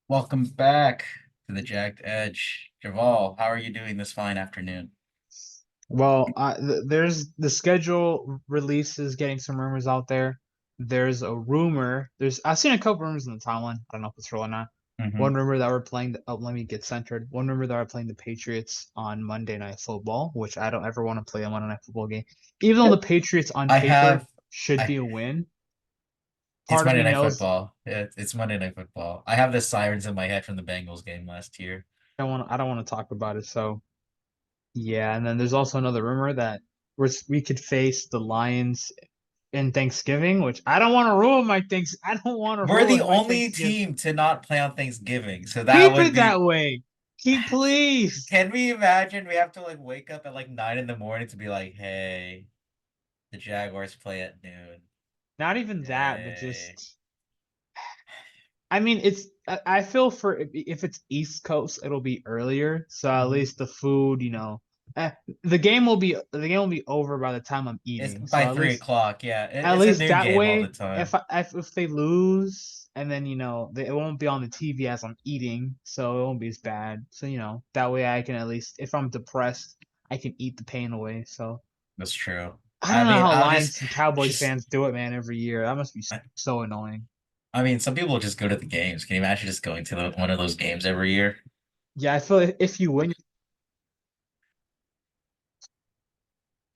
Welcome back to the Jagged Edge. Javal, how are you doing this fine afternoon? Well, there's the schedule releases getting some rumors out there. There's a rumor. I've seen a couple rumors in the timeline. I don't know if it's real or not. Hmm. One rumor that we're playing. Let me get centered. One rumor that we're playing the Patriots on Monday Night Football, which I don't ever want to play a Monday Night Football game, even though the Patriots on I paper have, should I be a win. it's Part of Monday me Night knows Football. It's Monday Night Football. I have the sirens in my head from the Bengals game last year. I don't want to talk about it. So yeah, and then there's also another rumor that we could face the Lions in Thanksgiving, which I don't want to ruin my things. I don't want to We're the ruin my only Thanksgiving. team to not play on Thanksgiving, so that Keep would it be. that way. Keep please. Can we imagine we have to like wake up at like 9 in the morning to be like, hey, the Jaguars play at noon. Not even that, but Hey. just I mean, I feel for if it's East Coast, it'll be earlier, so at Mhm. least the food, eh, the game will be over by the time I'm It's eating. So by 3 o'clock. Yeah, at it's a least noon that game all the way, time. if they lose, and then it won't be on the TV as I'm eating, so it won't be as bad. So that way I can at least, if I'm depressed, I can eat the pain away. So That's true. I I don't know mean, how I'll just, Lions and Cowboys just, fans do it, man. Every year that must be so annoying. I mean, some people just go to the games. Can you imagine just going to one of those games every year? Yeah, I feel like if you win,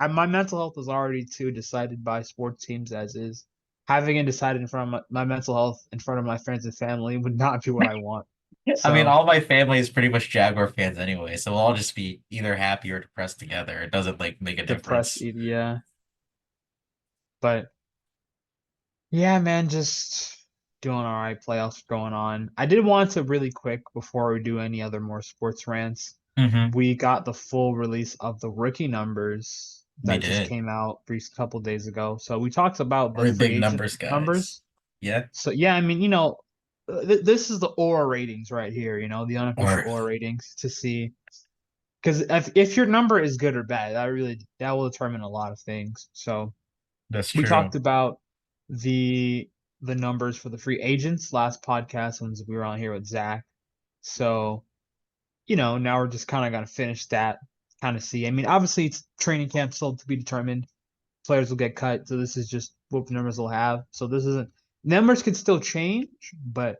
my mental health is already too decided by sports teams as is. Having it decided in front of my mental health in front of my friends and family would not be what I want. I mean, So all my family is pretty much Jaguar fans anyway, so we'll all just be either happy or depressed together. It doesn't like make a depressed, difference. yeah. But yeah, man, just doing all right. Playoffs going on. I did want to really quick before we do any other more sports rants. Hmm. We got the full release of the rookie numbers We that just did. came out a couple days ago. So we talked about the We're free big agent numbers guys. numbers. Yeah. So yeah, I mean, this is the aura ratings right here. The unofficial Or aura ratings to see because if your number is good or bad, that will determine a lot of things. So that's we true. talked about the the numbers for the free agents last podcast when we were on here with Zach. So, now we're just kind of gonna finish that, kind of see. I mean, obviously it's training camp still to be determined. Players will get cut, so this is just what the numbers will have. So this isn't numbers could still change, but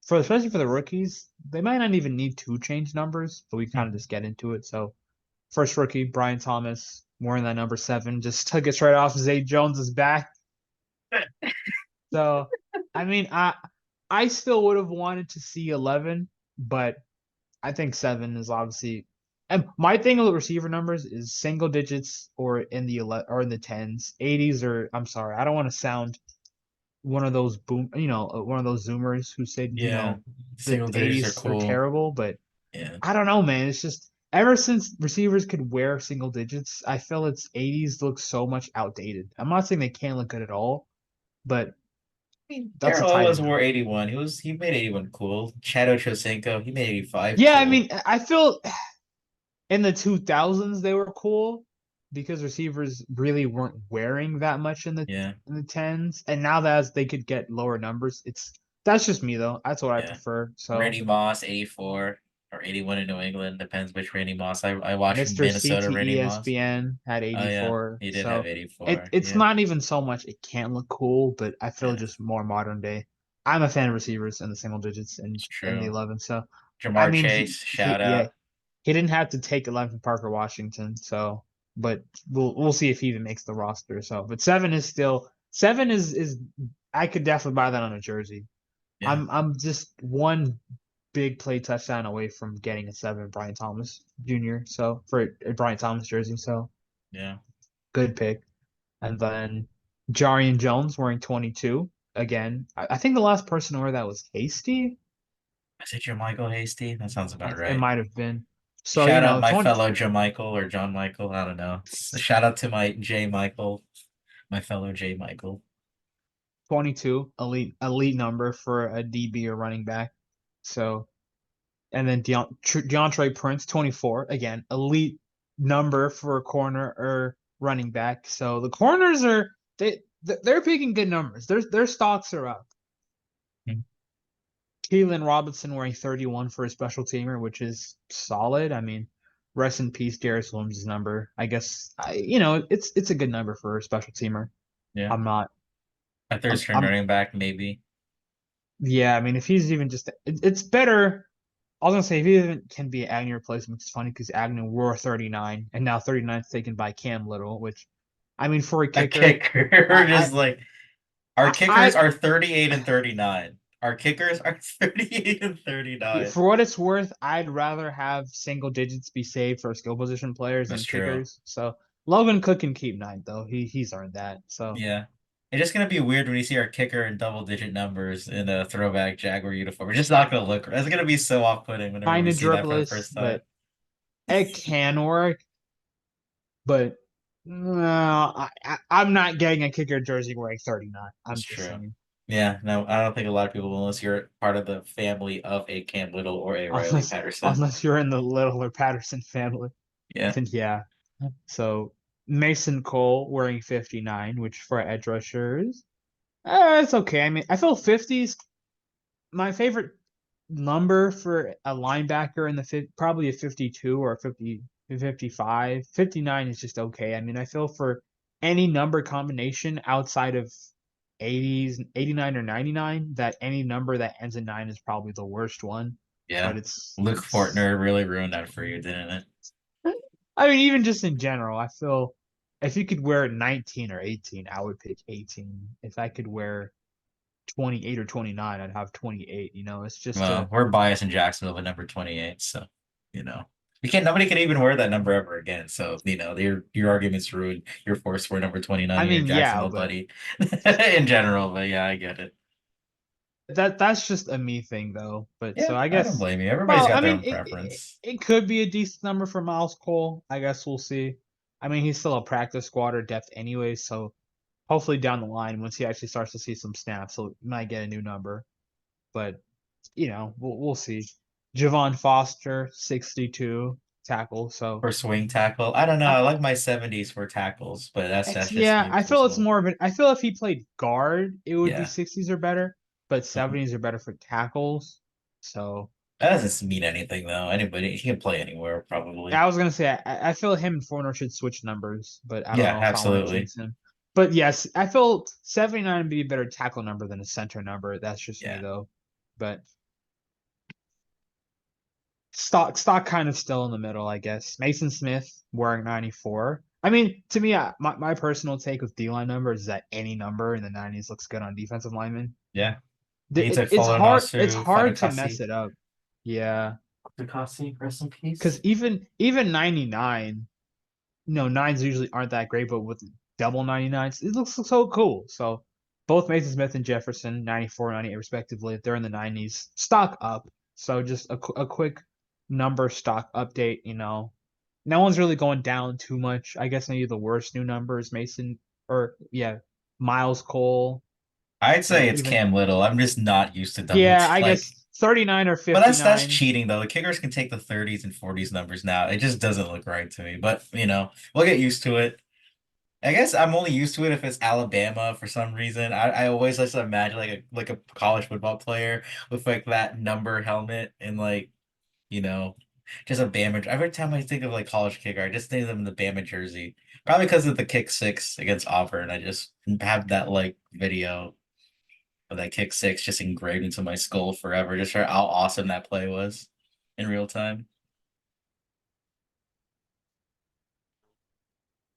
especially for the rookies, they might not even need to change numbers, but we kind of Mhm. just get into it. So first rookie, Brian Thomas, wearing that number 7, just took us right off Zay Jones's back. So, I mean, I still would have wanted to see 11, but I think 7 is obviously. And my thing with receiver numbers is single digits or in the 11 or in the tens, 80s, or I'm sorry, I don't want to sound one of those one of those Zoomers who said Yeah. the Single digits are 80s are cool. terrible, but Yeah. I don't know, man. It's just ever since receivers could wear single digits, I feel its 80s look so much outdated. I'm not saying they can't look good at all, but I mean, that's a Daryl tight Owens end wore number. 81. He made 81 cool. Chado Chosenko, he made 85 Yeah, I cool. mean, I feel in the 2000s they were cool because receivers really weren't wearing that much Yeah. in the tens, and now that as they could get lower numbers, that's just me though. That's what I Yeah. prefer. So Randy Moss, 84 or 81 in New England. Depends which Randy Moss. I watch Mr. Minnesota Randy Moss. CTESPN had Oh yeah, 84. he did have So 84. it's Yeah. not even so much it can't look cool, but I feel Yeah. just more modern day. I'm a fan of receivers in the single digits It's and the true. 11. So I Jamar mean Chase, shout yeah, out. he didn't have to take 11 from Parker Washington. So but we'll see if he even makes the roster. So but 7 is I could definitely buy that on a jersey. Yeah. I'm just one big play touchdown away from getting a 7 Brian Thomas Jr. So for a Brian Thomas jersey, so Yeah. good pick. And then Jarian Jones wearing 22 again. I think the last person to wear that was Hasty. Is it Michael Hasty? That sounds about It right. might have been. So Shout out my 20, fellow Joe Michael or John Michael. I don't know. Shout out to my J Michael, my fellow J Michael. 22 elite number for a DB or running back. So and then DeAndre Prince 24 again elite number for a corner or running back. So the corners are they're picking good numbers. Their stocks are up. Keelan Robinson wearing 31 for a special teamer, which is solid. I mean, rest in peace, Darius Williams' number. I guess it's a good number for a special teamer. Yeah. I'm not. A third string I'm running back, maybe. yeah. I mean, if he's even it's better. I was gonna say if he even can be an Agnew replacement, it's funny because Agnew wore 39, and now 39 is taken by Cam Little, which, I mean, for a A kicker, kicker, I just like our kickers I, are 38 and 39. Our kickers are 38 and 39. for what it's worth, I'd rather have single digits be saved for skill position players That's than true. kickers. So Logan Cook can keep 9 though. He's earned that. So Yeah. It's just gonna be weird when you see our kicker in double digit numbers in a throwback Jaguar uniform. We're just not gonna look. It's gonna be so off-putting whenever kind we of see that for the dribbleless, first time. but it can work. But no, I'm not getting a kicker jersey wearing 39. That's I'm just true. saying. Yeah, no, I don't think a lot of people will unless you're part of the family of a Cam Little or a Riley Unless Patterson. unless you're in the Little or Patterson family, Yeah. then yeah. So Mason Cole wearing 59, which for edge rushers, it's okay. I mean, I feel 50s my favorite number for a linebacker in probably a 52 or a 50, 55. 59 is just okay. I mean, I feel for any number combination outside of 80s, 89 or 99, that any number that ends in 9 is probably the worst one. Yeah. But it's Luke it's Fortner really ruined that for you, didn't it? I mean, even just in general, I feel if you could wear 19 or 18, I would pick 18. If I could wear 28 or 29, I'd have 28. It's just Well, a we're biased in Jacksonville with number 28, so you know. We can't nobody can even wear that number ever again. So, your argument's ruined. You're forced to wear number 29 I in your mean, yeah, Jacksonville but buddy. In general, but yeah, I get it. that's just a me thing though. But Yeah, so I I don't guess, blame you. Everybody's well, got I their mean, own it preference. it could be a decent number for Miles Cole. I guess we'll see. I mean, he's still a practice squad or depth anyway, so hopefully down the line, once he actually starts to see some snaps, he might get a new number. But we'll see. Javon Foster, 62 tackle. So For swing tackle. I don't know. I, I like my 70s for tackles, but that's just yeah, me I feel it's personal. more of an. I feel if he played guard, it would be Yeah. 60s or better, but Mhm. 70s are better for tackles. So That doesn't mean anything though. Anybody he can play anywhere, probably. I was gonna say I feel him and Foreigner should switch numbers, but I don't Yeah, know if I want to absolutely. jinx him. But yes, I feel 79 would be a better tackle number than a center number. That's just me Yeah. though. But stock kind of still in the middle, I guess. Mason Smith wearing 94. I mean, to me, my personal take with D line numbers is that any number in the 90s looks good on defensive linemen. Yeah. He took It's hard. It's Folanasu, hard to mess Fatukasi. it up. Yeah, Fatukasi, rest in because peace. even 99, nines usually aren't that great, but with double 99s, it looks so cool. So both Mason Smith and Jefferson, 94, 98 respectively, they're in the 90s. Stock up. So just a quick number stock update. No one's really going down too much. I guess maybe the worst new number is Mason or yeah, Miles Cole. I'd say But it's even Cam Little. I'm just not used to double yeah, I like guess 39 or but that's 59. cheating though. The kickers can take the 30s and 40s numbers now. It just doesn't look right to me. But we'll get used to it. I guess I'm only used to it if it's Alabama for some reason. I always like to imagine like a college football player with like that number helmet and like, you know, just a Bama. Every time I think of like college kicker, I just think of them in the Bama jersey. Probably because of the kick six against Auburn. I just have that like video of that kick six just engraved into my skull forever. Just for how awesome that play was in real time.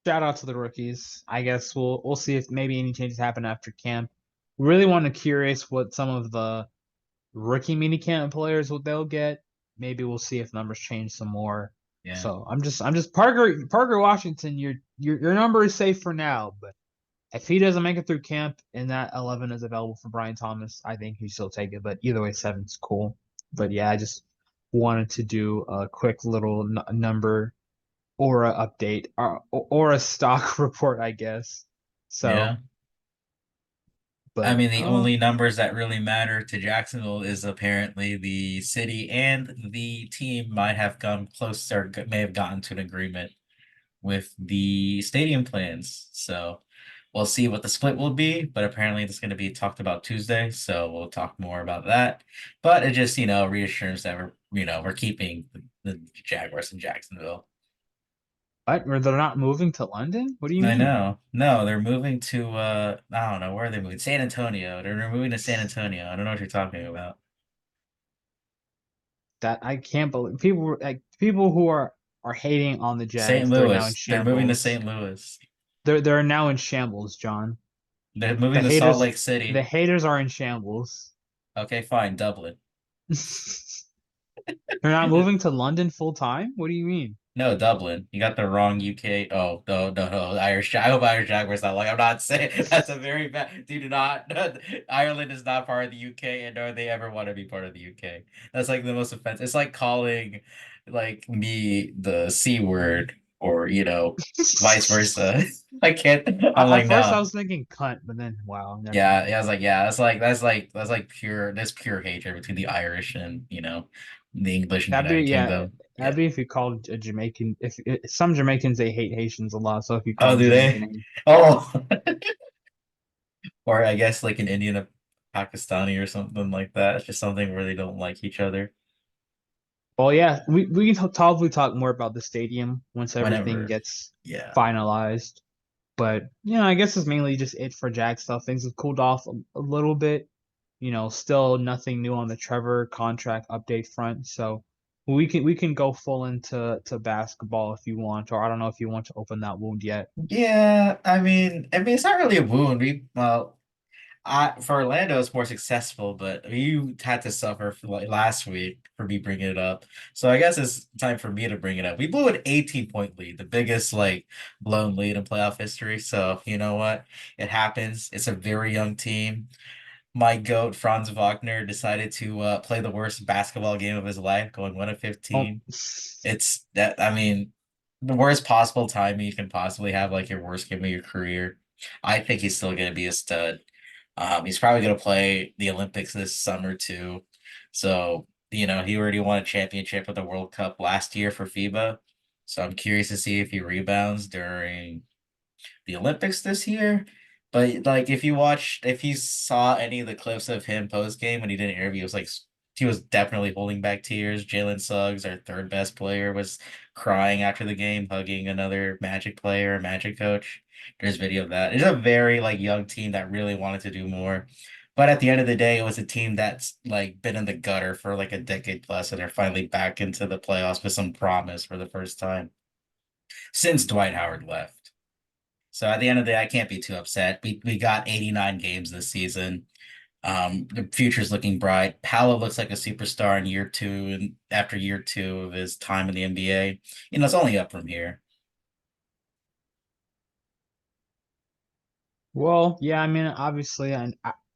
Shout out to the rookies. I guess we'll see if maybe any changes happen after camp. Really want to curious what some of the rookie minicamp players what they'll get. Maybe we'll see if numbers change some more. Yeah. So I'm just Parker Washington. Your number is safe for now, but if he doesn't make it through camp and that 11 is available for Brian Thomas, I think he still take it. But either way, seven's cool. But yeah, I just wanted to do a quick little number or a update or a stock report, I guess. So, Yeah. I but mean, the only numbers that really matter to Jacksonville is apparently the city and the team might have come closer, may have gotten to an agreement with the stadium plans. So We'll see what the split will be, but apparently it's going to be talked about Tuesday, so we'll talk more about that. But it just, reassures that we're keeping the Jaguars in Jacksonville. What? Or they're not moving to London? What do you I mean? know. No, they're moving to I don't know, where are they moving? San Antonio. They're moving to San Antonio. I don't know what you're talking about. That I can't believe people who are hating on the St. Jags, they're now in Louis. They're moving to shambles. St. Louis. They're now in shambles, John. They're The moving to Salt haters Lake the City. haters are in shambles. Okay, fine, Dublin. They're not moving to London full time? What do you mean? No, Dublin. You got the wrong UK. Oh, no, no, no. Irish. I hope Irish Jaguars not like. I'm not saying that's a very bad. Do not. Ireland is not part of the UK, and nor they ever want to be part of the UK. That's like the most offensive. It's like calling, like me the C word, or vice versa. I can't. I'm At like, first I no. was thinking cunt, but then wow, never Yeah, mind. yeah. I was like, yeah. That's like pure. That's pure hatred between the Irish and the English and That'd be United yeah, Kingdom. that'd Yeah. be if you called a Jamaican. If some Jamaicans they hate Haitians a lot, so if you Oh, called a do Jamaican, they? Oh. Or I guess like an Indian and Pakistani or something like that. It's just something where they don't like each other. well, yeah, we can probably talk more about the stadium once everything Whenever. gets Yeah. finalized. But I guess it's mainly just it for Jag stuff. Things have cooled off a little bit. Still nothing new on the Trevor contract update front. So we can go full into basketball if you want, or I don't know if you want to open that wound yet. Yeah, I mean, it's not really a wound. For Orlando, it's more successful, but you had to suffer for like last week for me bringing it up. So I guess it's time for me to bring it up. We blew an 18-point lead, the biggest like blown lead in playoff history. So you know what? It happens. It's a very young team. My goat Franz Wagner decided to play the worst basketball game of his life, going 1 of Oh, 15. It's that I mean, the worst possible timing you can possibly have, like your worst game of your career. I think he's still gonna be a stud. He's probably gonna play the Olympics this summer too. So, he already won a championship at the World Cup last year for FIBA. So I'm curious to see if he rebounds during the Olympics this year. But like if you saw any of the clips of him post game when he did an interview, it was like he was definitely holding back tears. Jalen Suggs, our third best player, was crying after the game, hugging another Magic player, Magic coach. There's video of that. It's a very like young team that really wanted to do more. But at the end of the day, it was a team that's like been in the gutter for like a decade plus, and they're finally back into the playoffs with some promise for the first time since Dwight Howard left. So at the end of the day, I can't be too upset. We got 89 games this season. The future's looking bright. Paolo looks like a superstar in year two, and after year two of his time in the NBA, it's only up from here. well, yeah. I mean, obviously, I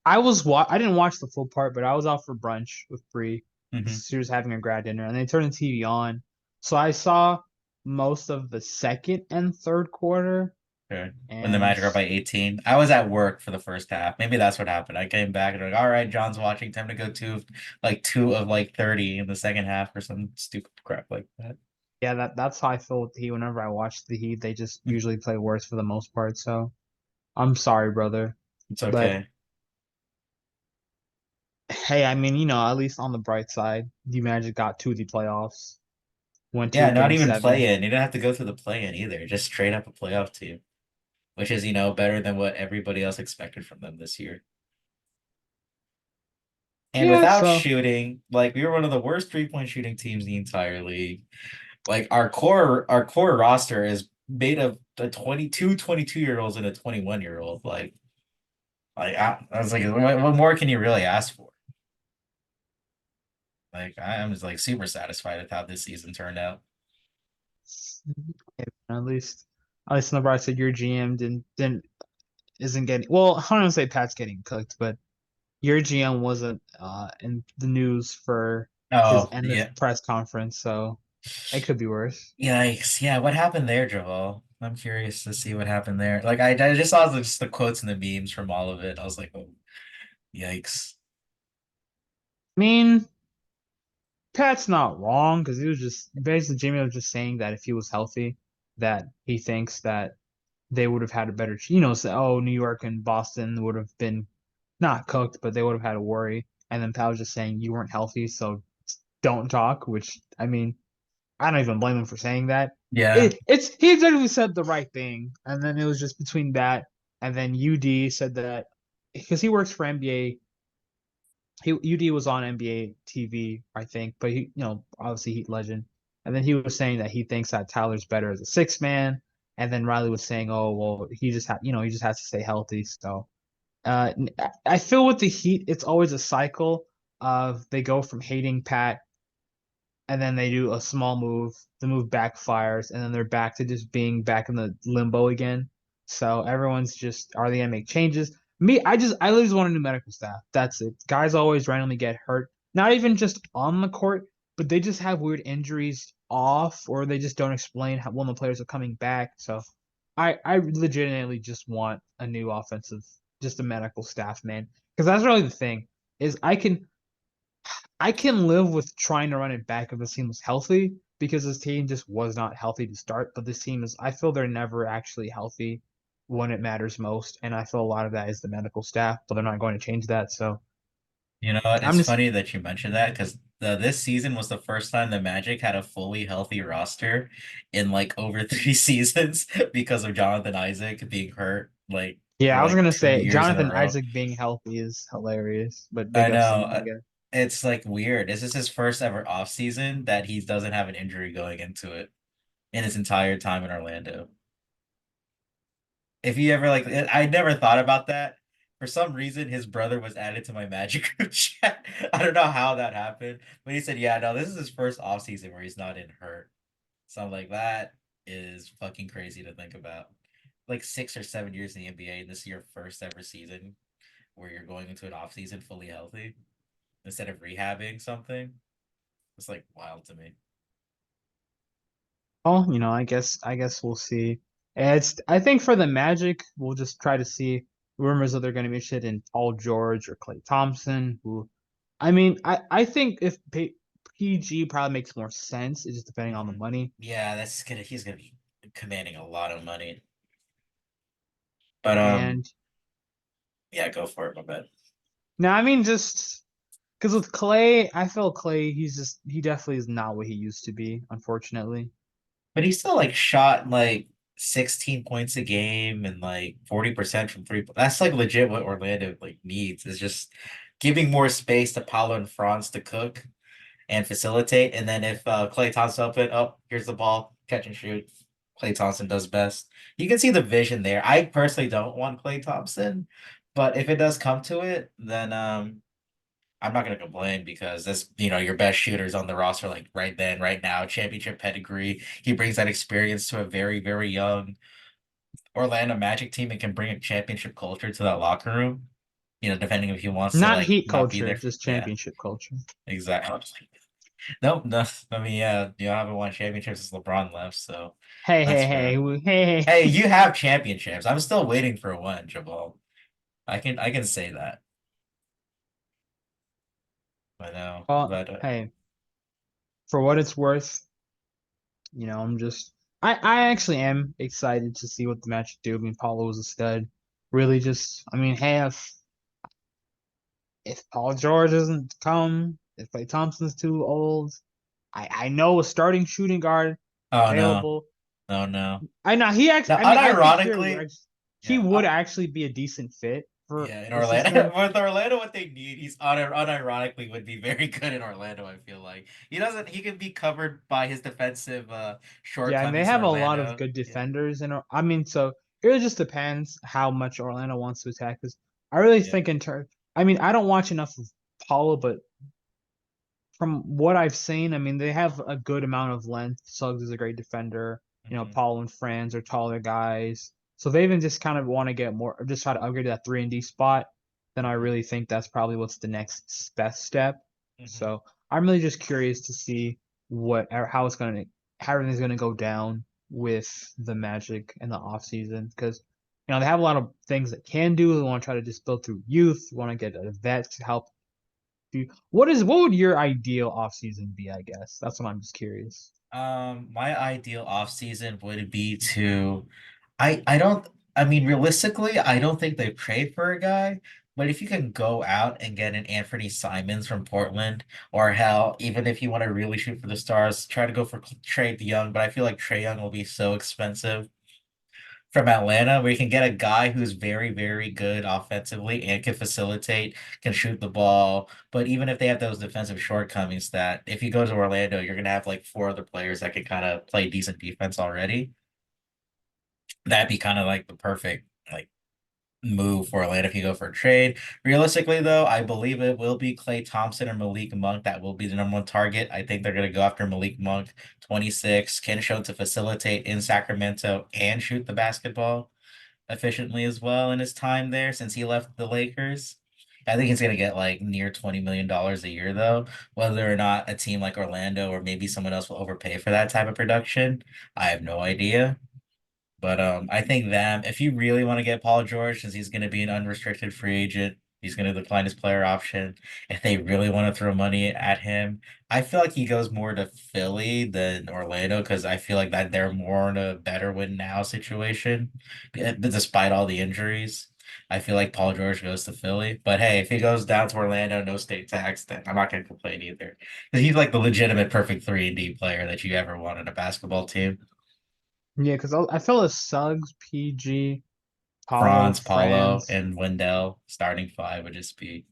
didn't watch the full part, but I was out for brunch with Bree. Hmm. She was having a grad dinner, and they turned the TV on, so I saw most of the second and third quarter, Okay. When the and Magic are by 18, I was at work for the first half. Maybe that's what happened. I came back and like, all right, John's watching. Time to go two of like 30 in the second half or some stupid crap like that. yeah, that's how I feel with the Heat. Whenever I watch the Heat, they just usually play worse for the most part. So I'm sorry, brother. It's But okay. hey, I mean, at least on the bright side, the Magic got to the playoffs, went to Yeah, a not game even seven. play in. You don't have to go through the play in either. Just straight up a playoff team, which is, better than what everybody else expected from them this year. And Yeah, without so shooting, like we were one of the worst three-point shooting teams in the entire league. Like our core roster is made of a 22-year-olds and a 21-year-old. I was like, what more can you really ask for? Like I'm just like super satisfied with how this season turned out. yeah, at least on the bright side, your GM didn't isn't getting well. I don't want to say Pat's getting cooked, but your GM wasn't in the news for his Oh, end of yeah. press conference, so it could be worse. Yikes. Yeah, what happened there, Javal? I'm curious to see what happened there. Like I just saw just the quotes and the memes from all of it. I was like, oh, yikes. I mean, Pat's not wrong because he was just basically Jimmy was just saying that if he was healthy, that he thinks that. they would have had a better, say, oh, New York and Boston would have been not cooked, but they would have had to worry. And then Pal was just saying you weren't healthy, so don't talk. Which I mean, I don't even blame him for saying that. Yeah. It's he exactly said the right thing, and then it was just between that and then UD said that because he works for NBA. UD was on NBA TV, I think, but he, obviously Heat legend. And then he was saying that he thinks that Tyler's better as a six man. And then Riley was saying, oh well, he just has to stay healthy. So uh, I feel with the Heat, it's always a cycle of they go from hating Pat and then they do a small move, the move backfires, and then they're back to just being back in the limbo again. So everyone's just, are they gonna make changes? Me, I literally just want a new medical staff. That's it. Guys always randomly get hurt, not even just on the court, but they just have weird injuries off, or they just don't explain how when the players are coming back. So I legitimately just want a new offensive, just a medical staff, man, because that's really the thing is I can live with trying to run it back if this team was healthy because this team just was not healthy to start. But this team is, I feel they're never actually healthy when it matters most. And I feel a lot of that is the medical staff, but they're not going to change that. So You know what? I'm It's just, funny that you mentioned that because this season was the first time the Magic had a fully healthy roster in like over 3 seasons because of Jonathan Isaac being hurt like yeah, for I was like going to two say years in a Jonathan row. Isaac being healthy is hilarious, but I big ups to know. him, I guess. It's like weird. This is his first ever off season that he doesn't have an injury going into it in his entire time in Orlando. If you ever like, I never thought about that. For some reason, his brother was added to my Magic group chat. I don't know how that happened, but he said, "Yeah, no, this is his first off season where he's not in hurt." So I'm like, that is fucking crazy to think about. Like 6 or 7 years in the NBA, and this is your first ever season where you're going into an off season fully healthy instead of rehabbing something. It's like wild to me. Oh, I guess we'll see. I think for the Magic, we'll just try to see rumors that they're going to be interested in Paul George or Klay Thompson, who I mean, I think if PG probably makes more sense. It's just depending on the Hmm. money. Yeah, he's gonna be commanding a lot of money. But And yeah, go for it, my bad. now, I mean, just because with Clay, I feel Clay, he definitely is not what he used to be, unfortunately. But he still like shot like 16 points a game and like 40% from three. That's like legit what Orlando like needs is just giving more space to Paolo and Franz to cook and facilitate. And then if Clay Thompson open, oh, here's the ball, catch and shoot. Clay Thompson does best. You can see the vision there. I personally don't want Clay Thompson, but if it does come to it, then I'm not gonna complain because that's your best shooters on the roster like right then, right now, championship pedigree. He brings that experience to a very, very young Orlando Magic team and can bring a championship culture to that locker room. Depending if he wants to Not like Heat not be culture, there. just Yeah, championship culture. exactly. Nope, no. I mean, yeah, you haven't won championships since LeBron left, so Hey, that's hey, hey, fair. hey, Hey, hey. you have championships. I'm still waiting for one, Javal. I can say that. I know, Well, but hey, for what it's worth, I actually am excited to see what the match do. I mean, Paulo was a stud. Really, I mean, hey, if Paul George doesn't come, if Klay Thompson's too old, I know a starting shooting guard oh no, available. no, no. I know he actually. Now, I mean, I think unironically, he yeah, would actually be a decent fit for yeah, in the Orlando, system. with Orlando, what they need, he's unironically would be very good in Orlando. I feel like he can be covered by his defensive Yeah, and they shortcomings in have a lot of Orlando. good Yeah, defenders, and I mean, so it really just depends how much Orlando wants to attack. Because I really yeah, think in turn, I mean, I don't watch enough of Paulo, but from what I've seen, I mean, they have a good amount of length. Suggs is a great defender. hmm, Paul and Franz are taller guys. So they even just kind of want to get more, or just try to upgrade that 3-and-D spot. Then I hmm, really think that's probably what's the next best step. hmm. So I'm really just curious to see how everything's gonna go down with the Magic in the off season because they have a lot of things that can do. They want to try to just build through youth. Want to get a vet to help what would your ideal off season be, I guess? That's what I'm just curious. My ideal off season would be to I don't I mean realistically, I don't think they trade for a guy, but if you can go out and get an Anthony Simons from Portland, or hell, even if you want to really shoot for the stars, try to go for Trae Young, but I feel like Trae Young will be so expensive from Atlanta, where you can get a guy who's very, very good offensively and can facilitate, can shoot the ball. But even if they have those defensive shortcomings, that if you go to Orlando, you're gonna have like four other players that can kind of play decent defense already. That'd be kind of like the perfect like move for Atlanta if you go for a trade. Realistically, though, I believe it will be Klay Thompson or Malik Monk that will be the number one target. I think they're going to go after Malik Monk, 26, can show to facilitate in Sacramento and shoot the basketball efficiently as well in his time there since he left the Lakers. I think he's going to get like near $20 million a year, though. Whether or not a team like Orlando or maybe someone else will overpay for that type of production, I have no idea. But I think that if you really want to get Paul George, since he's going to be an unrestricted free agent, he's going to decline his player option. If they really want to throw money at him, I feel like he goes more to Philly than Orlando because I feel like that they're more in a better win now situation, despite all the injuries. I feel like Paul George goes to Philly, but hey, if he goes down to Orlando, no state tax, then I'm not going to complain either. 'Cause he's like the legitimate perfect 3-and-D player that you ever want in a basketball team. Yeah, because I feel as Suggs, PG, Paulo, Franz, Paulo, Franz. and Wendell starting five would just be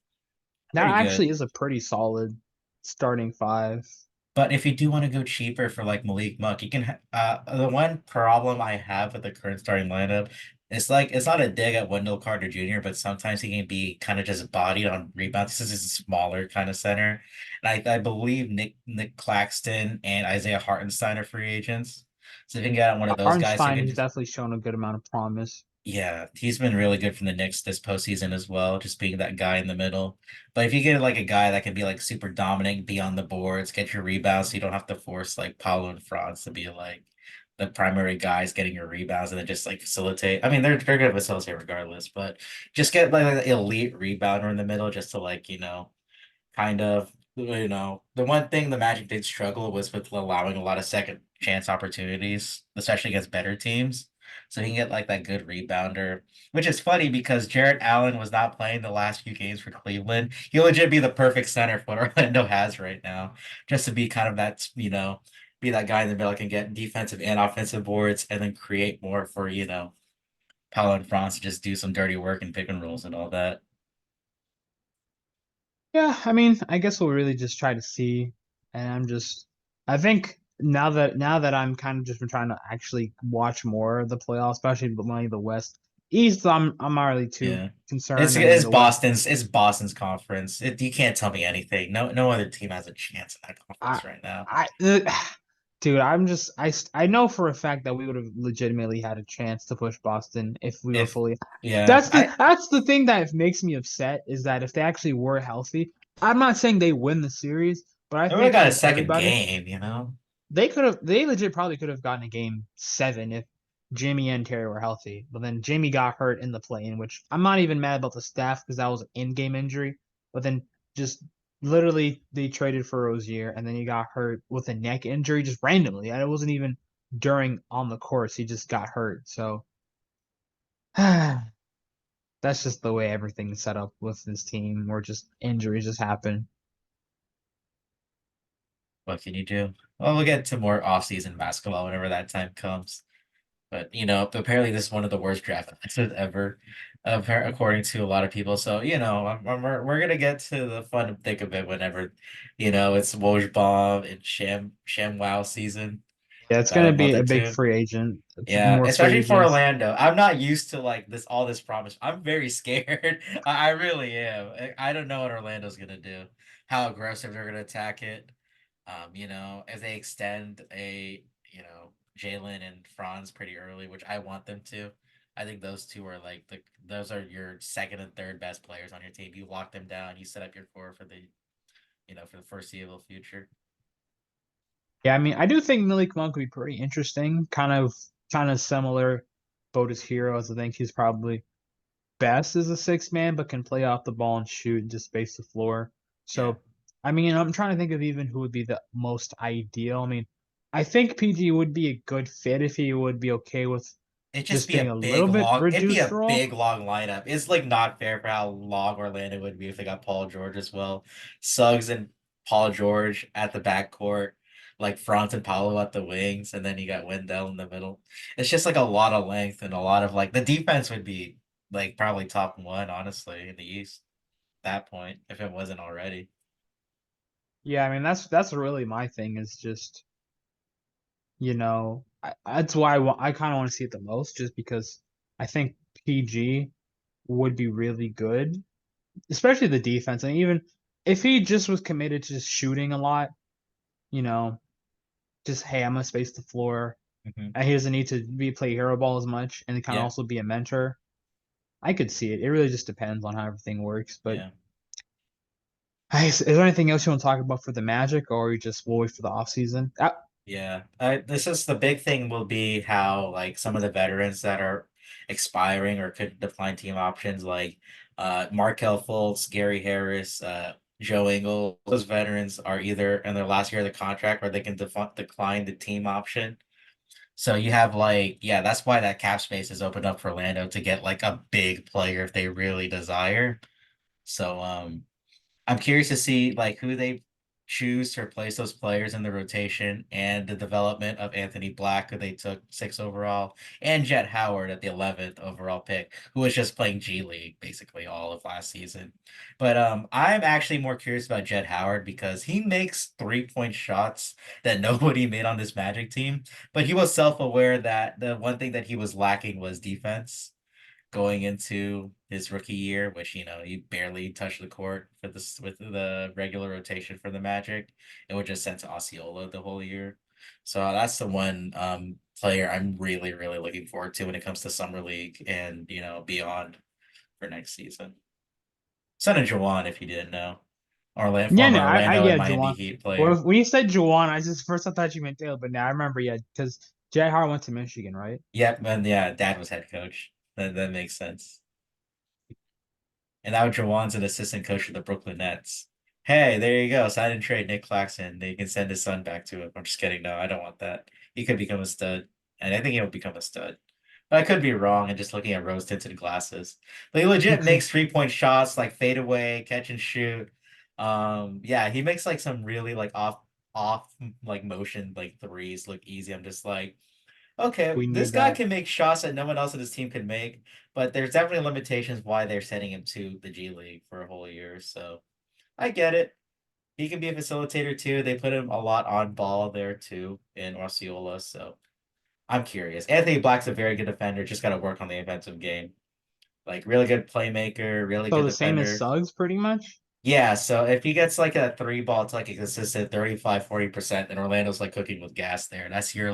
That pretty good. actually is a pretty solid starting five. But if you do want to go cheaper for like Malik Monk, you can. The one problem I have with the current starting lineup, it's like it's not a dig at Wendell Carter Jr., but sometimes he can be kind of just bodied on rebounds. This is a smaller kind of center, and I believe Nick Claxton and Isaiah Hartenstein are free agents. So if you can get one of those guys who Arnstein can has just definitely shown a good amount of promise. yeah, he's been really good from the Knicks this postseason as well, just being that guy in the middle. But if you get like a guy that can be like super dominant, be on the boards, get your rebounds, so you don't have to force like Paulo and Franz to be like the primary guys getting your rebounds and then just like facilitate. I mean, they're gonna facilitate regardless, but just get like an elite rebounder in the middle just to like, kind of, the one thing the Magic did struggle was with allowing a lot of second chance opportunities, especially against better teams. So he can get like that good rebounder, which is funny because Jarrett Allen was not playing the last few games for Cleveland. He legit be the perfect center for what Orlando has right now, just to be kind of that, be that guy in the middle that can get defensive and offensive boards and then create more for, Paolo and Franz to just do some dirty work and pick and rolls and all that. Yeah, I mean, I guess we'll really just try to see. And I think now that I'm kind of just been trying to actually watch more of the playoffs, especially the West. East, I'm not really too Yeah. It's concerned. I mean, it's the West, Boston's conference. You can't tell me anything. No other team has a chance in that I, conference right now. I, dude, I know for a fact that we would have legitimately had a chance to push Boston if we were If fully. yeah, That's the thing that makes me upset is that if they actually were healthy, I'm not saying they win the series, but I I would have think got a out of second everybody, game. they legit probably could have gotten a game seven if Jimmy and Terry were healthy. But then Jimmy got hurt in the play-in, which I'm not even mad about the staff because that was an in-game injury. But then just literally they traded for Rozier and then he got hurt with a neck injury just randomly. And it wasn't even during on the course. He just got hurt. So that's just the way everything's set up with this team where just injuries just happen. What can you do? Well, we'll get to more off-season basketball whenever that time comes. But apparently this is one of the worst draft classes ever, according to a lot of people. So we're gonna get to the fun thick of it whenever, it's Woj Bomb and Sham Wow season. Yeah, it's About gonna a be month or a big two. free agent. It's Yeah, more free especially for agents. Orlando. I'm not used to like all this promise. I'm very scared. I really am. I don't know what Orlando's gonna do, how aggressive they're gonna attack it. If they extend Jalen and Franz pretty early, which I want them to. I think those two are like those are your second and third best players on your team. You lock them down, you set up your core for the foreseeable future. Yeah, I mean, I do think Malik Monk would be pretty interesting. Kind of similar boat as Heroes. I think he's probably best as a six man, but can play off the ball and shoot and just space the floor. Yeah. So, I mean, I'm trying to think of even who would be the most ideal. I mean, I think PG would be a good fit if he would be okay with. It'd just just be being a a big little bit long. It'd be reduced a role. big long lineup. It's like not fair for how long Orlando would be if they got Paul George as well. Suggs and Paul George at the backcourt, like Franz and Paolo at the wings, and then you got Wendell in the middle. It's just like a lot of length and a lot of like the defense would be like probably top one, honestly, in the East at that point, if it wasn't already. Yeah, I mean that's really my thing is just, that's why I kind of want to see it the most, just because I think PG would be really good, especially the defense. And even if he just was committed to just shooting a lot, you know, just hey, I'm gonna space the floor, Hmm. and he doesn't need to be play hero ball as much, and kind of Yeah, also be a mentor. I could see it. It really just depends on how everything works. But yeah. is there anything else you want to talk about for the Magic, or you just will wait for the off season? Yeah, this is the big thing will be how like some of the veterans that are expiring or could decline team options, like Markel Fultz, Gary Harris, Joe Ingles. Those veterans are either in their last year of the contract or they can decline the team option. So you have like, yeah, that's why that cap space is opened up for Orlando to get like a big player if they really desire. So I'm curious to see like who they choose to replace those players in the rotation and the development of Anthony Black, who they took six overall, and Jet Howard at the 11th overall pick, who was just playing G League basically all of last season. But I'm actually more curious about Jet Howard because he makes 3-point shots that nobody made on this Magic team, but he was self-aware that the one thing that he was lacking was defense going into his rookie year, which he barely touched the court for this with the regular rotation for the Magic, and was just sent to Osceola the whole year. So that's the one player I'm really really looking forward to when it comes to summer league and beyond for next season. Son of Jawan, if you didn't know, Yeah, no, former Orlando and yeah, Miami Juwan. Heat Well, player. when you said Juwan, I just first I thought you meant Taylor, but now I remember, yeah, because Jay Hart went to Michigan, right? Yep, and yeah, dad was head coach. That makes sense. And now Jawan's an assistant coach for the Brooklyn Nets. Hey, there you go. Sign and trade Nick Claxton. They can send his son back to him. I'm just kidding. No, I don't want that. He could become a stud. And I think he'll become a stud. But I could be wrong and just looking at rose tinted glasses. But he legit makes 3-point shots, like fade away, catch and shoot. Yeah, he makes like some really like off like motion like threes look easy. I'm just like, okay, We this need guy that. can make shots that no one else in his team can make, but there's definitely limitations why they're sending him to the G League for a whole year. So I get it. He can be a facilitator too. They put him a lot on ball there too in Osceola. So I'm curious. Anthony Black's a very good defender. Just got to work on the offensive game. Like really good playmaker, really So good the same as defender. Suggs, pretty much. Yeah, so if he gets like a three ball to like a consistent 35-40%, then Orlando's like cooking with gas there. That's your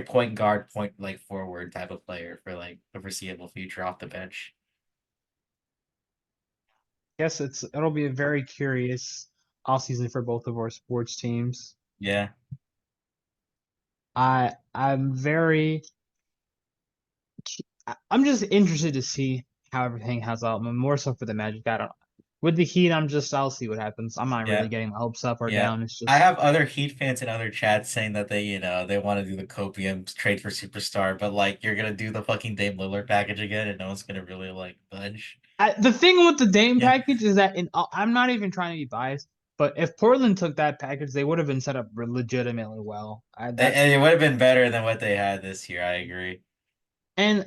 point guard, point like forward type of player for like the foreseeable future off the bench. Guess it'll be a very curious off season for both of our sports teams. Yeah. I'm very I'm just interested to see how everything has out. More so for the Magic. I don't. With the Heat, I'll see what happens. I'm not really Yeah. getting my hopes up or Yeah. down. It's I just have other Heat fans in other chats saying that they want to do the copium trade for superstar, but like you're gonna do the fucking Dame Lillard package again and no one's gonna really like budge. the thing with the Dame Yeah. package is that I'm not even trying to be biased, but if Portland took that package, they would have been set up legitimately well. And it would have been better than what they had this year, I agree. And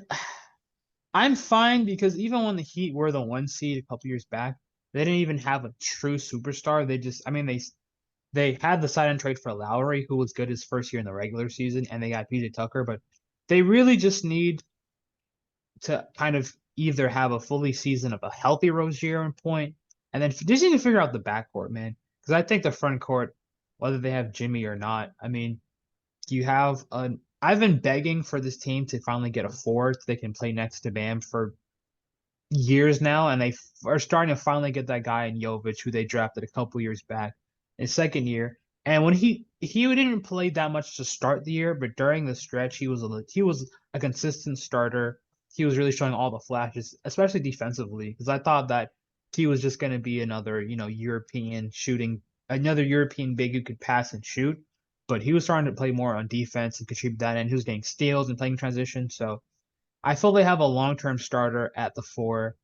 I'm fine because even when the Heat were the one seed a couple years back, they didn't even have a true superstar. I mean, they had the sign and trade for Lowry, who was good his first year in the regular season, and they got PJ Tucker, but they really just need to kind of either have a fully season of a healthy Rozier and point, and then just need to figure out the backcourt, man. Because I think the front court, whether they have Jimmy or not, I mean, you have an. I've been begging for this team to finally get a fourth they can play next to Bam for years now, and they are starting to finally get that guy in Jovic, who they drafted a couple years back, his second year. And when he didn't play that much to start the year, but during the stretch, he was a consistent starter. He was really showing all the flashes, especially defensively, because I thought that he was just going to be another European big who could pass and shoot. but he was starting to play more on defense and contribute that, and he was getting steals and playing transition. So I feel they have a long-term starter at the four.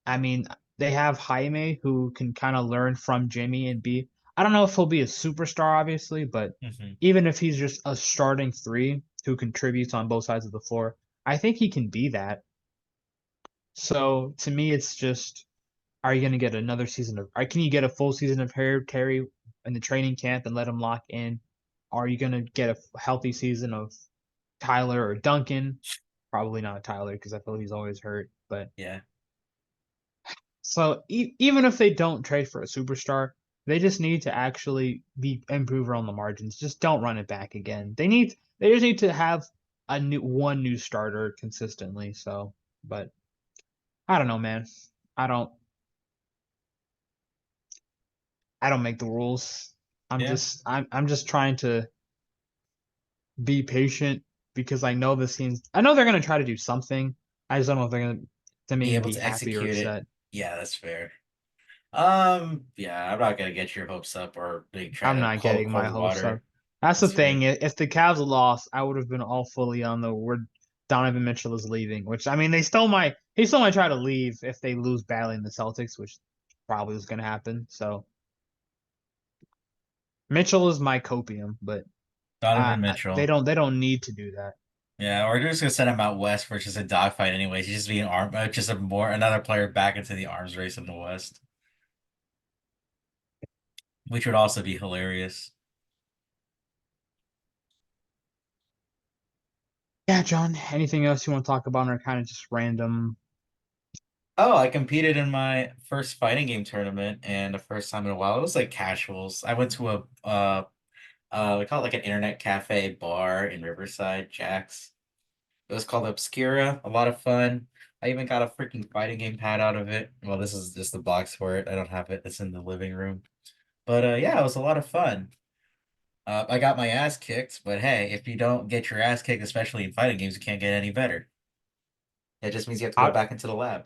I mean, they have Jaime who can kind of learn from Jimmy and be. I don't know if he'll be a superstar, obviously, but Hmm. even if he's just a starting three who contributes on both sides of the floor, I think he can be that. So to me, it's just, are you going to get another season of, can you get a full season of Terry in the training camp and let him lock in? Are you going to get a healthy season of Tyler or Duncan? Probably not Tyler because I feel he's always hurt. But Yeah. so even if they don't trade for a superstar, they just need to actually be improve on the margins. Just don't run it back again. They just need to have a new starter consistently. So, but I don't know, man. I don't I don't make the rules. Yeah. I'm just trying to be patient because I know they're gonna try to do something. I just don't know if they're gonna to make Be me able be to happy or execute it. upset. Yeah, that's fair. Yeah, I'm not gonna get your hopes up or like try I'm to not hold getting my cold hopes up. water. That's the That's thing. fair. If the Cavs lost, I would have been all fully on the word Donovan Mitchell is leaving, which I mean he still might try to leave if they lose badly in the Celtics, which probably was gonna happen. So Mitchell is my copium, but Donovan Mitchell. they don't need to do that. Yeah, or just gonna send him out west for just a dogfight anyways. He's just being just a more another player back into the arms race in the West, which would also be hilarious. Yeah, John, anything else you want to talk about or kind of just random? Oh, I competed in my first fighting game tournament and the first time in a while. It was like casuals. I went to a we call it like an internet cafe bar in Riverside, Jack's. It was called Obscura. A lot of fun. I even got a freaking fighting game pad out of it. Well, this is just the box for it. I don't have it. It's in the living room. But yeah, it was a lot of fun. I got my ass kicked, but hey, if you don't get your ass kicked, especially in fighting games, you can't get any better. That just means you have to go How back into the lab.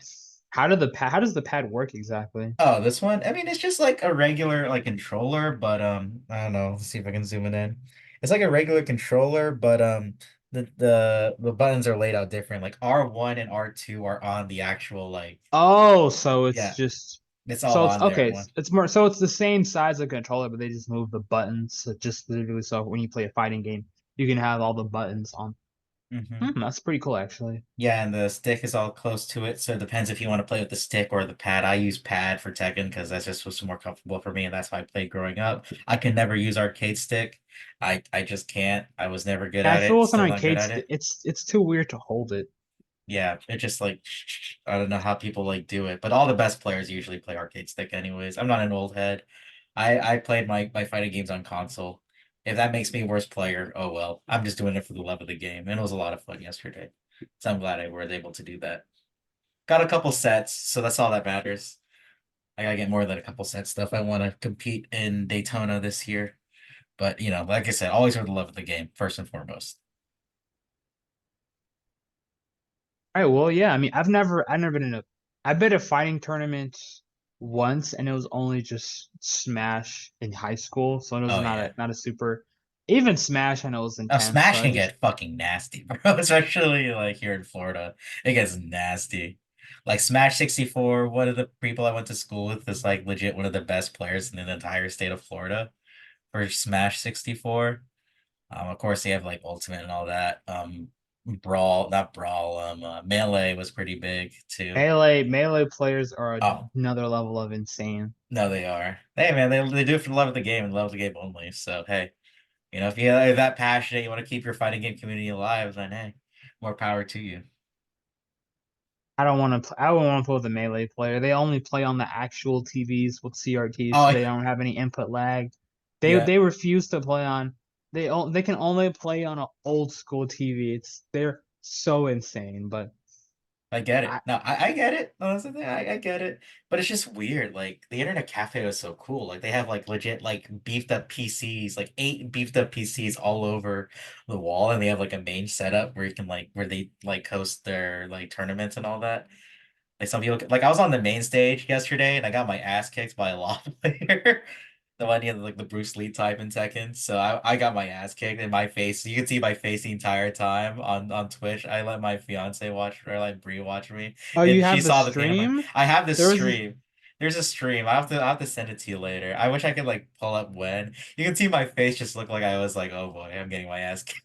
how does the pad work exactly? Oh, this one? I mean, it's just like a regular like controller, but I don't know. Let's see if I can zoom it in. It's like a regular controller, but the buttons are laid out different. Like R1 and R2 are on the actual like Oh, so it's yeah, just it's all so it's on there okay. one. It's more so it's the same size of controller, but they just move the buttons so just literally so when you play a fighting game, you can have all the buttons on. Hmm. That's pretty cool actually. Yeah, and the stick is all close to it, so it depends if you want to play with the stick or the pad. I use pad for Tekken because that's just what's more comfortable for me, and that's why I played growing up. I can never use arcade stick. I just can't. I was never good Yeah, I at feel it. with an Still not good arcade, at it. it's too weird to hold it. Yeah, it just like I don't know how people like do it, but all the best players usually play arcade stick anyways. I'm not an old head. I played my fighting games on console. If that makes me a worse player, oh well. I'm just doing it for the love of the game, and it was a lot of fun yesterday. So I'm glad I was able to do that. Got a couple sets, so that's all that matters. I gotta get more than a couple sets stuff. I want to compete in Daytona this year, but like I said, always for the love of the game first and foremost. All right, well, yeah, I mean, I've never been in a, I've been to fighting tournaments once, and it was only just Smash in high school, so it was Oh yeah. not a super, even Smash I know was Oh, intense, so Smash I can just, get fucking nasty, bro. Especially like here in Florida. It gets nasty. Like Smash 64, one of the people I went to school with is like legit one of the best players in the entire state of Florida for Smash 64. Of course they have like Ultimate and all that. Brawl, not Brawl, Melee was pretty big too. melee players are Oh, another level of insane. no, they are. Hey man, they do it for the love of the game and love of the game only. So hey, if you're that passionate, you want to keep your fighting game community alive, then hey, more power to you. I don't want to play with a melee player. They only play on the actual TVs with CRTs, so Oh they don't have any input lag. yeah, They refuse to play on. They can only play on an old school TV. They're so insane, but I get it. I No, I get it. No, that's the thing. I get it. But it's just weird. Like the internet cafe was so cool. Like they have like legit like beefed up PCs, like 8 beefed up PCs all over the wall, and they have like a main setup where you can like where they like host their like tournaments and all that. Like some people like I was on the main stage yesterday and I got my ass kicked by a law player. The one you had like the Bruce Lee type in Tekken. So I got my ass kicked in my face. You can see my face the entire time on Twitch. I let my fiance watch or like Brie watch me, Oh, and you she have the saw the pain. I'm like, stream? I have this There was stream. There's a stream. I have to send it to you later. I wish I could like pull up when. You can see my face just look like I was like, oh boy, I'm getting my ass kicked.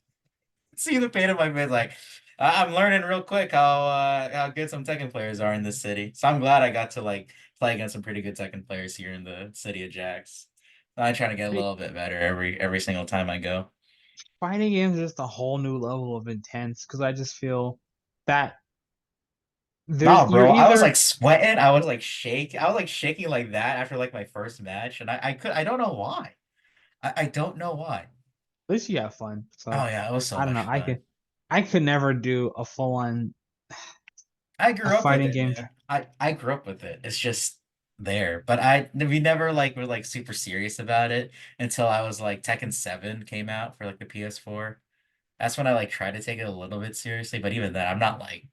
See the pain in my face. Like I'm learning real quick how good some Tekken players are in this city. So I'm glad I got to like play against some pretty good Tekken players here in the city of Jax. I try to get a I- little bit better every single time I go. fighting games is just a whole new level of intense because I just feel that Nah, you're bro, I was like either sweating. I was like shake. I was like shaking like that after like my first match, and I don't know why. I don't know why. at least you have fun. Oh So yeah, it was so I don't much know. fun. I could never do a full on I a grew up with fighting it, game. man. I grew up with it. It's just there. But I we never like were like super serious about it until I was like Tekken 7 came out for like the PS4. That's when I like tried to take it a little bit seriously, but even then I'm not like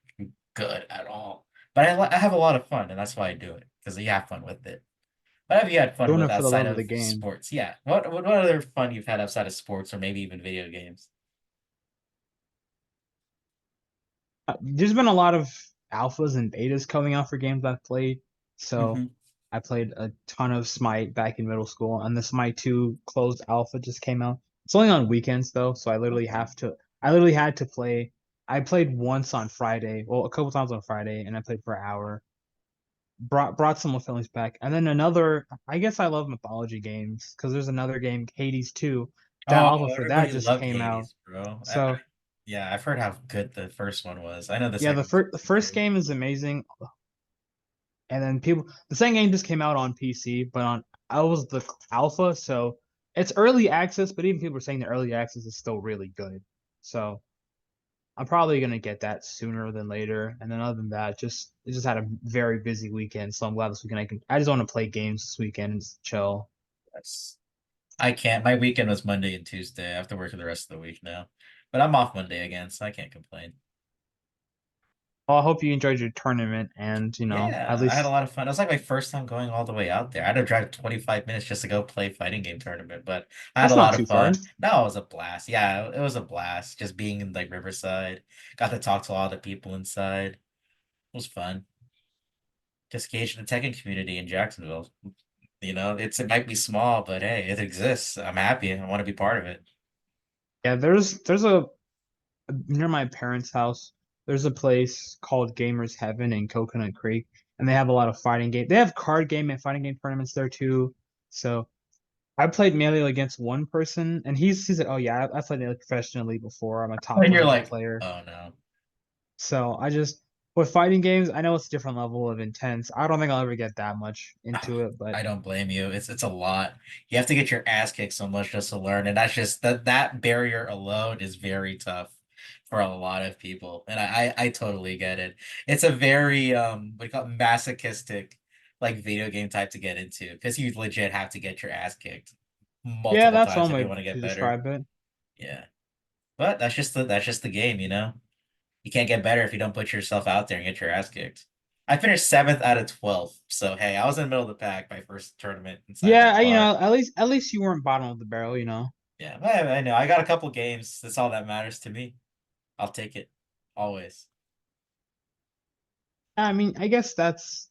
good at all. But I have a lot of fun and that's why I do it because you have fun with it. What have you had fun Doing with it for the outside love of the of game. sports? Yeah. What other fun you've had outside of sports or maybe even video games? There's been a lot of alphas and betas coming out for games I've played. So Hmm. I played a ton of Smite back in middle school, and the Smite 2 closed alpha just came out. It's only on weekends though, so Okay. I literally had to play. I played once on Friday, well, a couple times on Friday, and I played for an hour. Brought some feelings back. And then another, I guess I love mythology games because there's another game, Hades 2. That Oh, alpha for that everybody just loved came out. Hades, bro. So Yeah, I've heard how good the first one was. I know the yeah, second one's the pretty first good. game is amazing. And then the same game just came out on PC, but on I was the alpha, so it's early access, but even people are saying the early access is still really good. So I'm probably gonna get that sooner than later. And then other than that, just had a very busy weekend, so I'm glad this weekend I just want to play games this weekend and just chill. That's I can't. My weekend was Monday and Tuesday. I have to work for the rest of the week now. But I'm off Monday again, so I can't complain. Well, I hope you enjoyed your tournament and at Yeah, I had a least lot of fun. It was like my first time going all the way out there. I had to drive 25 minutes just to go play fighting game tournament, but I had a that's not lot too of far. fun. No, it was a blast. Yeah, it was a blast just being in like Riverside. Got to talk to a lot of people inside. It was fun. Just gauge the Tekken community in Jacksonville. It might be small, but hey, it exists. I'm happy. I want to be part of it. Yeah, there's a near my parents' house, there's a place called Gamers Heaven in Coconut Creek, and they have a lot of fighting game. They have card game and fighting game tournaments there too. So I played Melee against one person, and he said, "Oh yeah, I played it professionally before. I'm a top And you're 100 like, player." oh no. So I just with fighting games, I know it's a different level of intense. I don't think I'll ever get that much into it, but I don't blame you. It's a lot. You have to get your ass kicked so much just to learn, and that's just that barrier alone is very tough for a lot of people. And I totally get it. It's a very what do you call it, masochistic like video game type to get into because you legit have to get your ass kicked yeah, multiple that's times one if you way want to to get better. describe it. Yeah. But that's just the game, you know? You can't get better if you don't put yourself out there and get your ass kicked. I finished seventh out of 12. So hey, I was in the middle of the pack my first tournament inside Yeah, that bar. at least you weren't bottom of the barrel. Yeah, I know. I got a couple games. That's all that matters to me. I'll take it. Always. I mean, I guess that's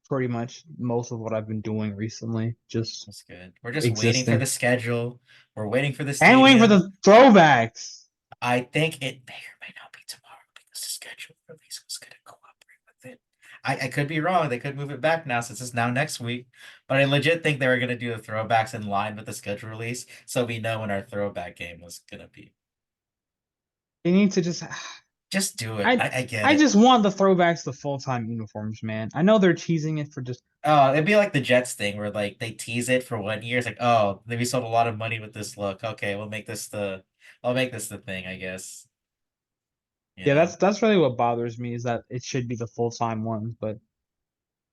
pretty much most of what I've been doing recently, just That's good. We're just waiting for the existing. schedule. We're waiting for the And waiting for stadium. the throwbacks. I think it may or may not be tomorrow because the schedule release was going to cooperate with it. I could be wrong. They could move it back now since it's now next week. But I legit think they were going to do the throwbacks in line with the schedule release so we know when our throwback game was going to be. They need to just Just do it. I I get I it. just want the throwbacks to full-time uniforms, man. I know they're teasing it for just Oh, it'd be like the Jets thing where like they tease it for 1 year. It's like, oh, we sold a lot of money with this look. Okay, I'll make this the thing, I guess. You yeah, know. that's really what bothers me is that it should be the full-time ones, but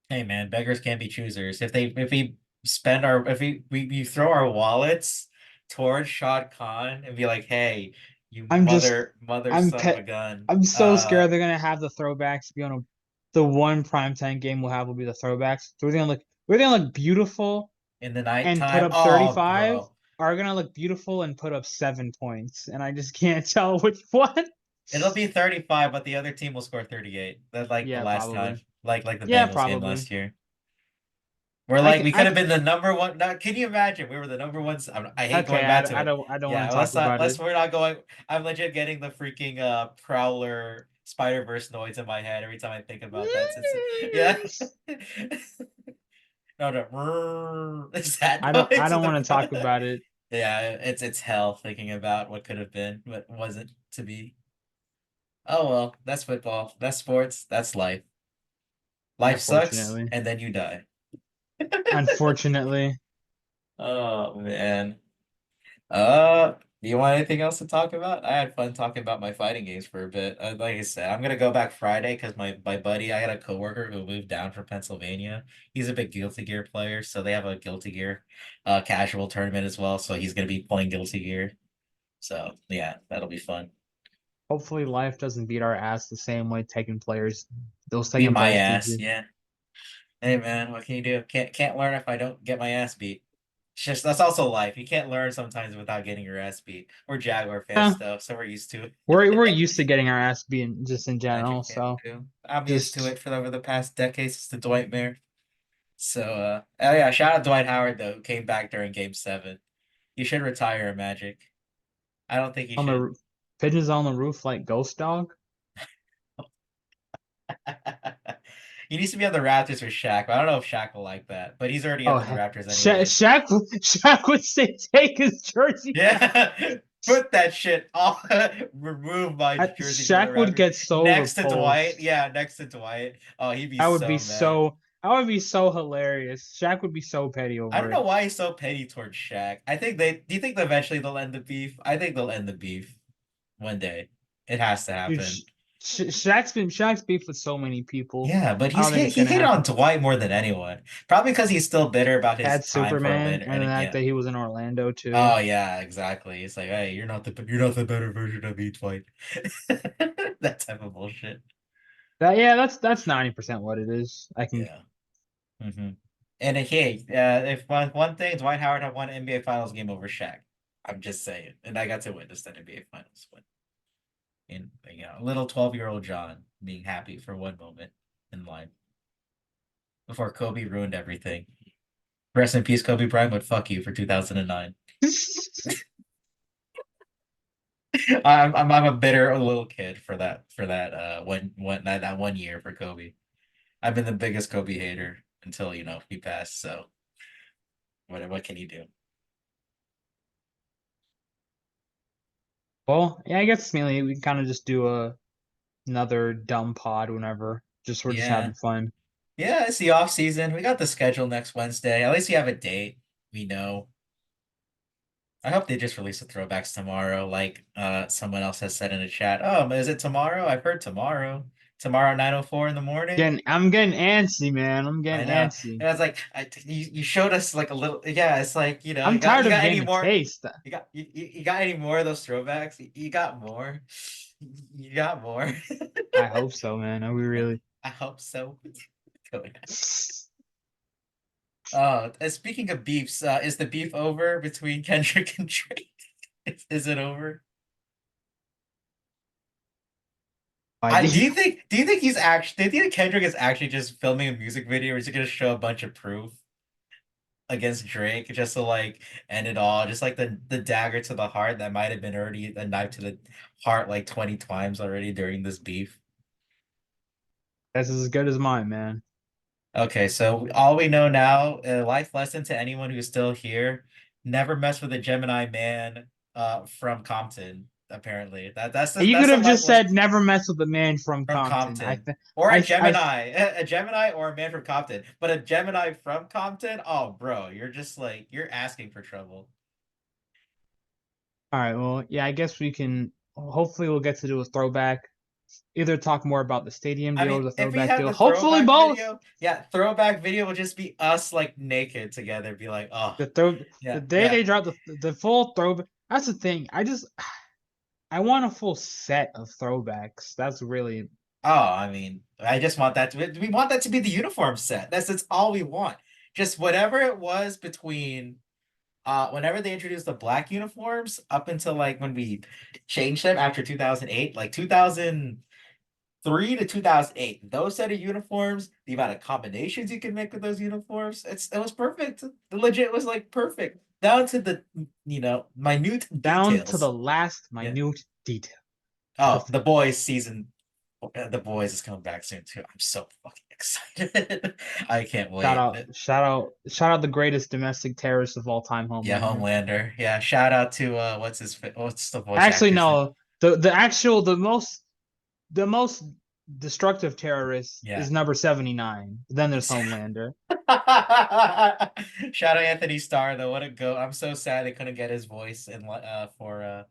Hey man, beggars can't be choosers. If we spend our if we throw our wallets towards Shad Khan and be like, hey, you I'm just mother I'm son of a pet gun. I'm so scared they're gonna have the throwbacks be on the one primetime game we'll have will be the throwbacks. They're gonna look beautiful, in the and put nighttime. up Oh, 35 bro. are gonna look beautiful and put up 7 points, and I just can't tell which one. It'll be 35, but the other team will score 38. That's like the Yeah, last time, probably. like the Yeah, Bengals game probably. last year. We're I like can. we I could have can. been the number one. No, can you imagine? We were the number one. I hate Okay, going back to I it. don't. I don't want Yeah, to let's talk not. about it. We're not going. I'm legit getting the freaking Prowler Spider Verse noise in my head every time I think about that. Since yeah, no, no, is that I noise in don't want to talk the? about it. Yeah, it's hell thinking about what could have been, but wasn't to be. Oh well, that's football. That's sports. That's life. Life sucks, Unfortunately. and then you die. Unfortunately. Oh man. Uh, do you want anything else to talk about? I had fun talking about my fighting games for a bit. Like I said, I'm gonna go back Friday because my buddy, I got a coworker who moved down from Pennsylvania. He's a big Guilty Gear player, so they have a Guilty Gear casual tournament as well. So he's gonna be playing Guilty Gear. So yeah, that'll be fun. Hopefully, life doesn't beat our ass the same way Tekken players, those Beat Tekken my players did ass, you. yeah. Hey man, what can you do? Can't learn if I don't get my ass beat. It's just that's also life. You can't learn sometimes without getting your ass beat. We're Jaguar fans Yeah, though, so we're used to we're it. used to getting our ass beaten just in general, Magic fan so too. I'm used to just it for over the past decade since the Dwight Mayer. So oh yeah, shout out Dwight Howard though, who came back during game 7. You should retire in Magic. I don't think you on the should. pigeons on the roof like Ghost Dog. He needs to be on the Raptors with Shaq, but I don't know if Shaq will like that. But he's already Oh, up with the Raptors Sha anyways. Shaq, Shaq would say take his jersey off. Yeah, put that shit off. Remove my jersey from the Shaq would Raptors get so next to Dwight. repulsed. Yeah, next to Dwight. Oh, he'd be I would be so mad. so. I would be so hilarious. Shaq would be so petty I don't over know it. why he's so petty towards Shaq. I think they. Do you think that eventually they'll end the beef? I think they'll end the beef one day. It has to Dude, happen. Shaq's beef with so many people. Yeah, but I don't think it's he gonna hit on happen. Dwight more than anyone. Probably because he's still bitter about his Had time for Superman, Orlando. and the And fact yeah. that he was in Orlando too. Oh yeah, exactly. It's like, hey, you're not the better version of me, Dwight. That type of bullshit. That's 90% what it is. I can. Yeah. Hmm. And hey, if one thing, Dwight Howard had won NBA Finals game over Shaq. I'm just saying, and I got to witness that NBA Finals win. In little 12-year-old John being happy for one moment in life before Kobe ruined everything. Rest in peace, Kobe Bryant, but fuck you for 2009. I'm a bitter little kid for that that one year for Kobe. I've been the biggest Kobe hater until he passed. So what can you do? Well, yeah, I guess mainly we can kind of just do another dumb pod whenever. Just we're just Yeah. having fun. Yeah, it's the off season. We got the schedule next Wednesday. At least you have a date. We know. I hope they just release the throwbacks tomorrow, like someone else has said in the chat. Oh, is it tomorrow? I've heard tomorrow. Tomorrow 9:04 in the morning. I'm getting antsy, man. I'm I getting know. antsy. And I was like, you showed us like a little. Yeah, it's like I'm tired you of got any getting a more? taste. You got any more of those throwbacks? You got more. You got more. I hope so, man. Are we really? I hope so. Oh, speaking of beefs, is the beef over between Kendrick and Drake? Is it over? Idea. Do you think he's actually do you think Kendrick is actually just filming a music video or is he gonna show a bunch of proof against Drake just to like end it all? Just like the dagger to the heart that might have been already a knife to the heart like 20 times already during this beef. That's as good as mine, man. Okay, so all we know now, a life lesson to anyone who's still here, never mess with a Gemini man from Compton, apparently. You could That's a have life just lesson said never mess with a man from from Compton. Compton. Or I, I, A Gemini or a man from Compton. But a Gemini from Compton, oh bro, you're just like you're asking for trouble. all right. Well, yeah, I guess we can. Hopefully, we'll get to do a throwback. Either talk more about the stadium I deal mean, or the if we throwback have deal. the Hopefully, throwback both. video, yeah, throwback video will just be us like naked together, be like, oh, The yeah, day yeah. they drop the full throwback. That's the thing. I want a full set of throwbacks. That's really Oh, I mean, I just want that to we want that to be the uniform set. That's all we want. just whatever it was between whenever they introduced the black uniforms up until like when we changed them after 2008, like 2003 to 2008, those set of uniforms, the amount of combinations you can make with those uniforms, it was perfect. The legit was like perfect down to the minute Down to the details. last Yeah. minute detail. Oh, Perfect. the boys season. The boys is coming back soon too. I'm so fucking excited. I can't Shout wait. out, shout out, shout out the greatest domestic terrorist of all time, Yeah, Homelander. Homelander. Yeah, shout out to what's the voice Actually, actor's name? no. The most destructive terrorist Yeah. is number 79. Then there's Homelander. Shout out Anthony Starr though. What a go. I'm so sad they couldn't get his voice in for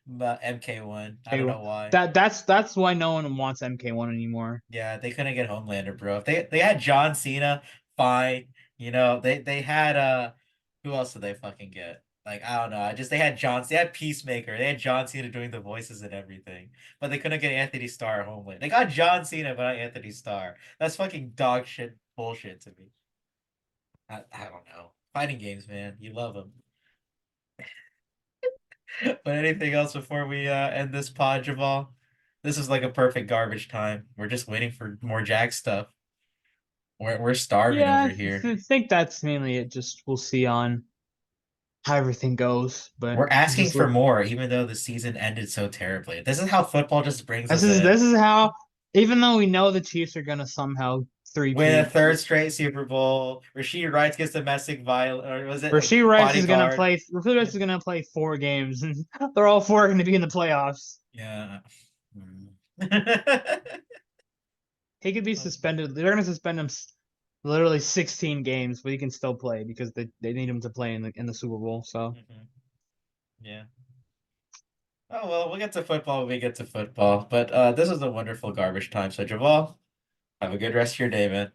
MK1. I Okay, don't well, know why. that's why no one wants MK1 anymore. Yeah, they couldn't get Homelander, bro. If they had John Cena, fine. They had who else did they fucking get? Like I don't know. I just they had Peacemaker, they had John Cena doing the voices and everything. But they couldn't get Anthony Starr Homelander. They got John Cena, but not Anthony Starr. That's fucking dog shit bullshit to me. I don't know. Fighting games, man. You love them. But anything else before we end this pod, Javal? This is like a perfect garbage time. We're just waiting for more Jack stuff. We're starving Yeah, over I here. think that's mainly it. Just we'll see on how everything goes, but We're asking just for look. more, even though the season ended so terribly. This is how football just brings This us is in. this is how, even though we know the Chiefs are gonna somehow Win a three-peat, third straight Super Bowl. Rasheed Rice gets domestic violence, or was it a Rasheed Rice is gonna bodyguard? play. Rasheed Rice Yeah. is gonna play 4 games, and they're all four going to be in the playoffs. Yeah. Hmm. He could be suspended. They're gonna suspend him literally 16 games, but he can still play because they need him to play in the Super Bowl. So Mhm. Yeah. Oh well, we'll get to football when we get to football. But this is a wonderful garbage time. So Javal, have a good rest of your day, man.